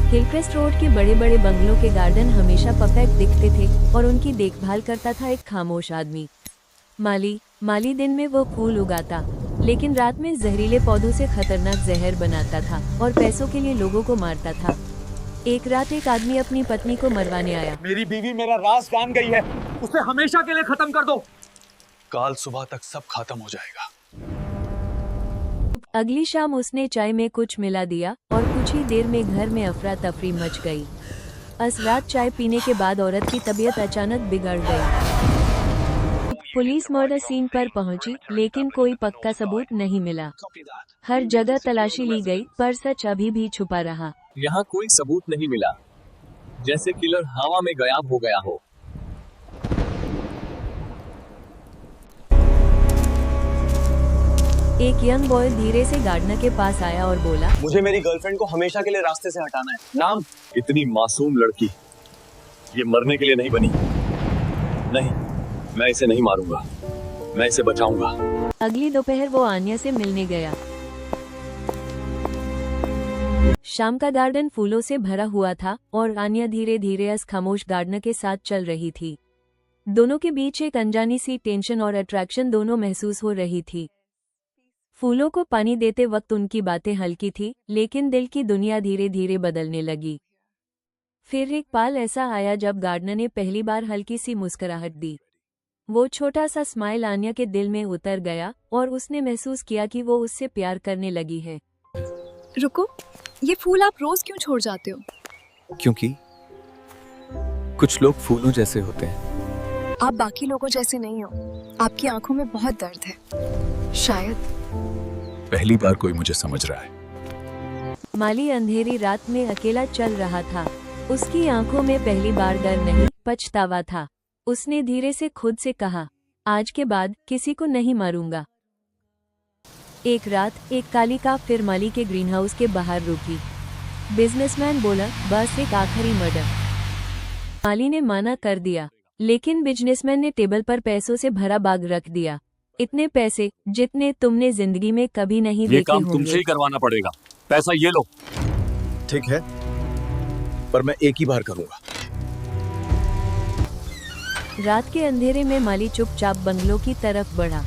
Hillcrest road के बड़े बड़े बंगलों के गार्डन हमेशा परफेक्ट दिखते थे और उनकी देखभाल करता था एक खामोश आदमी, माली। माली दिन में वो फूल उगाता, लेकिन रात में जहरीले पौधों से खतरनाक जहर बनाता था और पैसों के लिए लोगों को मारता था। एक रात एक आदमी अपनी पत्नी को मरवाने आया। मेरी बीवी मेरा राज जान गई है, उसे हमेशा के लिए खत्म कर दो। काल सुबह तक सब खत्म हो जाएगा। अगली शाम उसने चाय में कुछ मिला दिया और कुछ ही देर में घर में अफरा तफरी मच गई। इस रात चाय पीने के बाद औरत की तबीयत अचानक बिगड़ गई। पुलिस मर्डर सीन पर पहुंची, लेकिन कोई पक्का सबूत नहीं मिला। हर जगह तलाशी ली गई, पर सच अभी भी छुपा रहा। यहाँ कोई सबूत नहीं मिला, जैसे किलर हवा में गायब हो गया हो। एक यंग बॉय धीरे से गार्डनर के पास आया और बोला, मुझे मेरी गर्लफ्रेंड को हमेशा के लिए रास्ते से हटाना है। नाम? इतनी मासूम लड़की, ये मरने के लिए नहीं बनी। नहीं, मैं इसे नहीं मारूंगा, मैं इसे बचाऊंगा। अगली दोपहर वो आन्या से मिलने गया। शाम का गार्डन फूलों से भरा हुआ था और आन्या धीरे धीरे इस खामोश गार्डनर के साथ चल रही थी। दोनों के बीच एक अनजानी सी टेंशन और अट्रैक्शन दोनों महसूस हो रही थी। फूलों को पानी देते वक्त उनकी बातें हल्की थी, लेकिन दिल की दुनिया धीरे धीरे बदलने लगी। फिर एक पल ऐसा आया जब गार्डनर ने पहली बार हल्की सी मुस्कुराहट दी। वो छोटा सा स्माइल आन्या के दिल में उतर गया और उसने महसूस किया कि वो उससे प्यार करने लगी है। रुको, ये फूल आप रोज क्यों छोड़ जाते हो? क्योंकि कुछ लोग फूलों जैसे होते हैं। आप बाकी लोगों जैसे नहीं हो। आपकी आंखों में बहुत दर्द है। शायद पहली बार कोई मुझे समझ रहा है। माली अंधेरी रात में अकेला चल रहा था। उसकी आंखों में पहली बार डर नहीं, पछतावा था। उसने धीरे से खुद से कहा, आज के बाद किसी को नहीं मारूंगा। एक रात एक काली कार फिर माली के ग्रीनहाउस के बाहर रुकी। बिजनेसमैन बोला, बस एक आखिरी मर्डर। माली ने माना कर दिया, लेकिन बिजनेसमैन ने टेबल पर पैसों से भरा बाग रख दिया। इतने पैसे जितने तुमने जिंदगी में कभी नहीं देखे होंगे। ये काम तुमसे ही करवाना पड़ेगा। पैसा ये लो। ठीक है, पर मैं एक ही बार करूंगा। रात के अंधेरे में माली चुपचाप बंगलों की तरफ बढ़ा।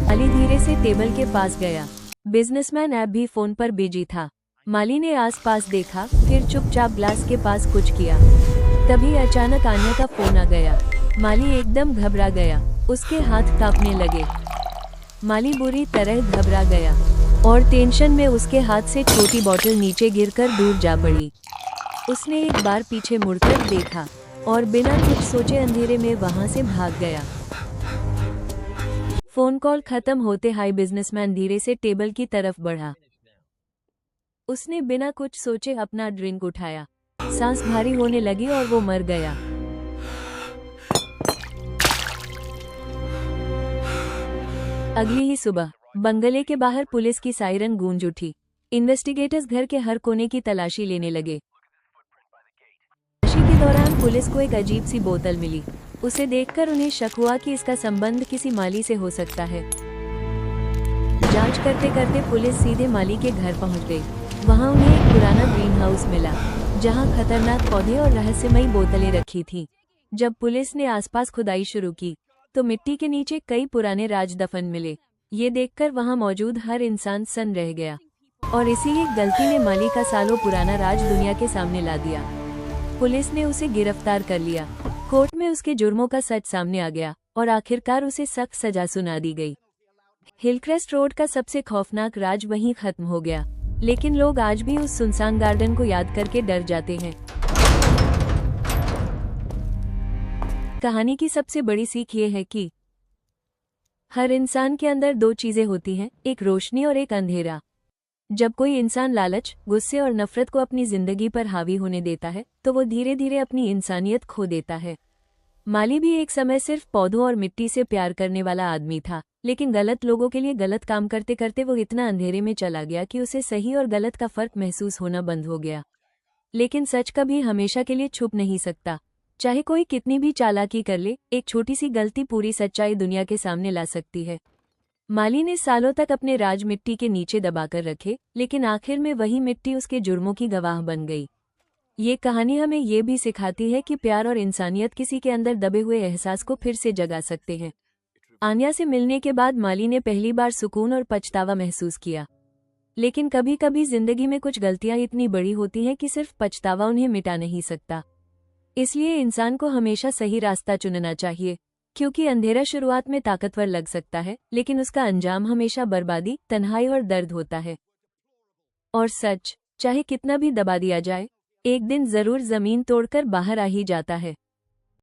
माली धीरे से टेबल के पास गया। बिजनेसमैन ऐप भी फोन पर बिजी था। माली ने आसपास देखा, फिर चुपचाप ग्लास के पास कुछ किया। तभी अचानक आन्या का फोन आ गया। माली एकदम घबरा गया, उसके हाथ कांपने लगे। माली बुरी तरह घबरा गया और टेंशन में उसके हाथ से छोटी बोतल नीचे गिरकर दूर जा पड़ी। उसने एक बार पीछे मुड़कर देखा और बिना कुछ सोचे अंधेरे में वहां से भाग गया। फोन कॉल खत्म होते ही बिजनेसमैन धीरे से टेबल की तरफ बढ़ा। उसने बिना कुछ सोचे अपना ड्रिंक उठाया। सांस भारी होने लगी और वो मर गया। अगली ही सुबह बंगले के बाहर पुलिस की सायरन गूंज उठी। इन्वेस्टिगेटर्स घर के हर कोने की तलाशी लेने लगे। तलाशी के दौरान पुलिस को एक अजीब सी बोतल मिली। उसे देखकर उन्हें शक हुआ कि इसका संबंध किसी माली से हो सकता है। जांच करते करते पुलिस सीधे माली के घर पहुंच गई। वहां उन्हें एक पुराना ग्रीन हाउस मिला, जहां खतरनाक पौधे और रहस्यमयी बोतलें रखी थीं। जब पुलिस ने आसपास खुदाई शुरू की, तो मिट्टी के नीचे कई पुराने राज दफन मिले। ये देखकर वहां मौजूद हर इंसान सन्न रह गया और इसी एक गलती ने माली का सालों पुराना राज दुनिया के सामने ला दिया। पुलिस ने उसे गिरफ्तार कर लिया। कोर्ट में उसके जुर्मों का सच सामने आ गया और आखिरकार उसे सख्त सजा सुना दी गई। हिलक्रेस्ट रोड का सबसे खौफनाक राज वहीं खत्म हो गया, लेकिन लोग आज भी उस सुनसान गार्डन को याद करके डर जाते हैं। कहानी की सबसे बड़ी सीख ये है कि हर इंसान के अंदर दो चीजें होती हैं, एक रोशनी और एक अंधेरा। जब कोई इंसान लालच, गुस्से और नफरत को अपनी जिंदगी पर हावी होने देता है, तो वो धीरे धीरे अपनी इंसानियत खो देता है। माली भी एक समय सिर्फ पौधों और मिट्टी से प्यार करने वाला आदमी था, लेकिन गलत लोगों के लिए गलत काम करते करते वो इतना अंधेरे में चला गया कि उसे सही और गलत का फर्क महसूस होना बंद हो गया। लेकिन सच कभी हमेशा के लिए छुप नहीं सकता। चाहे कोई कितनी भी चालाकी कर ले, एक छोटी सी गलती पूरी सच्चाई दुनिया के सामने ला सकती है। माली ने सालों तक अपने राज मिट्टी के नीचे दबाकर रखे, लेकिन आखिर में वही मिट्टी उसके जुर्मों की गवाह बन गई। ये कहानी हमें ये भी सिखाती है कि प्यार और इंसानियत किसी के अंदर दबे हुए एहसास को फिर से जगा सकते हैं। आन्या से मिलने के बाद माली ने पहली बार सुकून और पछतावा महसूस किया, लेकिन कभी कभी जिंदगी में कुछ गलतियां इतनी बड़ी होती हैं कि सिर्फ पछतावा उन्हें मिटा नहीं सकता। इसलिए इंसान को हमेशा सही रास्ता चुनना चाहिए, क्योंकि अंधेरा शुरुआत में ताकतवर लग सकता है, लेकिन उसका अंजाम हमेशा बर्बादी, तन्हाई और दर्द होता है। और सच, चाहे कितना भी दबा दिया जाए, एक दिन जरूर जमीन तोड़कर बाहर आ ही जाता है।